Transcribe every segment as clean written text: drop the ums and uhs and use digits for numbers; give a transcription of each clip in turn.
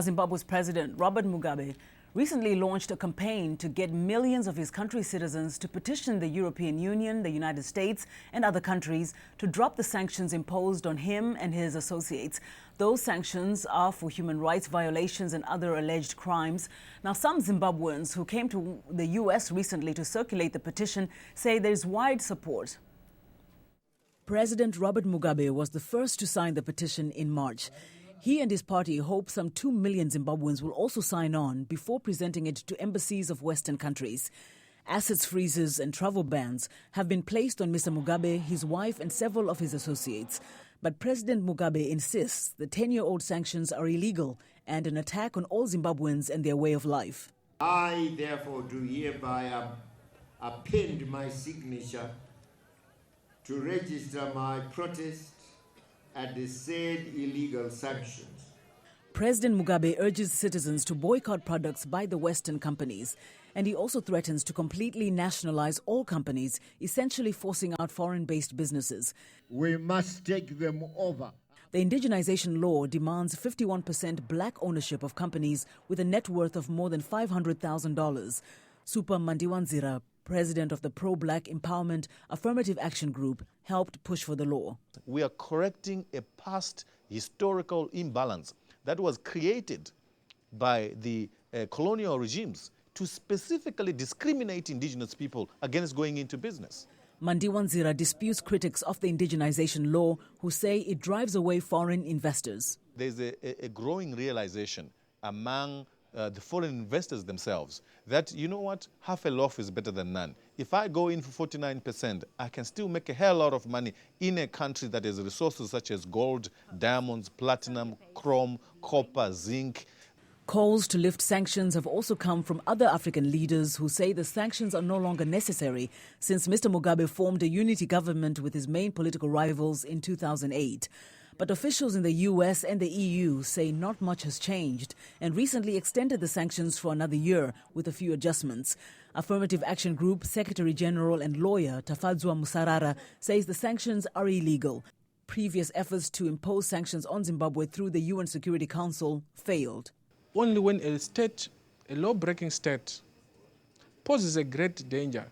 Zimbabwe's President Robert Mugabe recently launched a campaign to get millions of his country's citizens to petition the European Union, the United States and other countries to drop the sanctions imposed on him and his associates. Those sanctions are for human rights violations and other alleged crimes. Now, some Zimbabweans who came to the US recently to circulate the petition say there's wide support. President Robert Mugabe was the first to sign the petition in March. He and his party hope some 2 million Zimbabweans will also sign on before presenting it to embassies of Western countries. Assets freezes and travel bans have been placed on Mr. Mugabe, his wife and several of his associates. But President Mugabe insists the 10-year-old sanctions are illegal and an attack on all Zimbabweans and their way of life. I therefore do hereby append my signature to register my protest at the said illegal sanctions. President Mugabe urges citizens to boycott products by the Western companies, and he also threatens to completely nationalize all companies, essentially forcing out foreign-based businesses. We must take them over. The indigenization law demands 51% black ownership of companies with a net worth of more than $500,000. Super Mandiwanzira, president of the Pro-Black Empowerment Affirmative Action Group, helped push for the law. We are correcting a past historical imbalance that was created by the colonial regimes to specifically discriminate indigenous people against going into business. Mandiwanzira disputes critics of the indigenization law who say it drives away foreign investors. There's a growing realization among the foreign investors themselves that, you know what, half a loaf is better than none. If I go in for 49%, I can still make a hell lot of money in a country that has resources such as gold, diamonds, platinum, chrome, copper, zinc. Calls to lift sanctions have also come from other African leaders who say the sanctions are no longer necessary since Mr. Mugabe formed a unity government with his main political rivals in 2008. But officials in the US and the EU say not much has changed and recently extended the sanctions for another year with a few adjustments. Affirmative Action Group Secretary General and lawyer Tafadzwa Musarara says the sanctions are illegal. Previous efforts to impose sanctions on Zimbabwe through the UN Security Council failed. Only when a law-breaking state, poses a great danger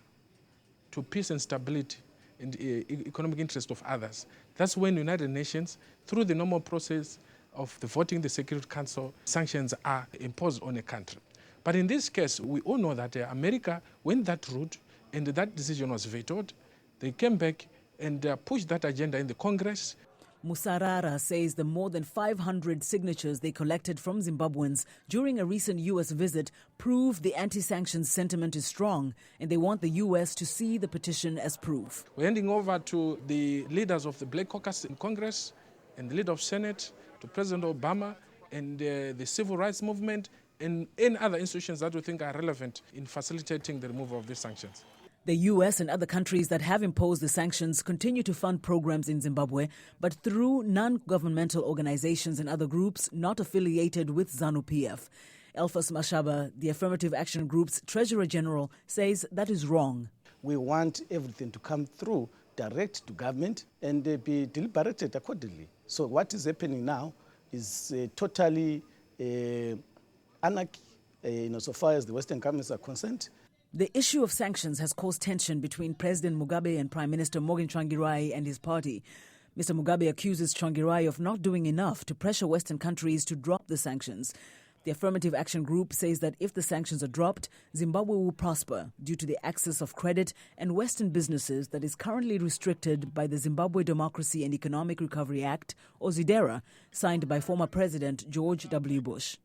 to peace and stability and economic interest of others. That's when the United Nations, through the normal process of the voting the Security Council, sanctions are imposed on a country. But in this case, we all know that America went that route and that decision was vetoed. They came back and pushed that agenda in the Congress. Musarara says the more than 500 signatures they collected from Zimbabweans during a recent U.S. visit prove the anti-sanctions sentiment is strong, and they want the U.S. to see the petition as proof. We're handing over to the leaders of the Black Caucus in Congress and the leader of Senate, to President Obama and the civil rights movement and any other institutions that we think are relevant in facilitating the removal of these sanctions. The U.S. and other countries that have imposed the sanctions continue to fund programs in Zimbabwe, but through non-governmental organizations and other groups not affiliated with ZANU-PF. Elphas Mashaba, the Affirmative Action Group's Treasurer General, says that is wrong. We want everything to come through direct to government and be deliberated accordingly. So what is happening now is totally anarchy, so far as the Western governments are concerned. The issue of sanctions has caused tension between President Mugabe and Prime Minister Morgan Tsvangirai and his party. Mr. Mugabe accuses Tsvangirai of not doing enough to pressure Western countries to drop the sanctions. The Affirmative Action Group says that if the sanctions are dropped, Zimbabwe will prosper due to the access of credit and Western businesses that is currently restricted by the Zimbabwe Democracy and Economic Recovery Act, or ZIDERA, signed by former President George W. Bush.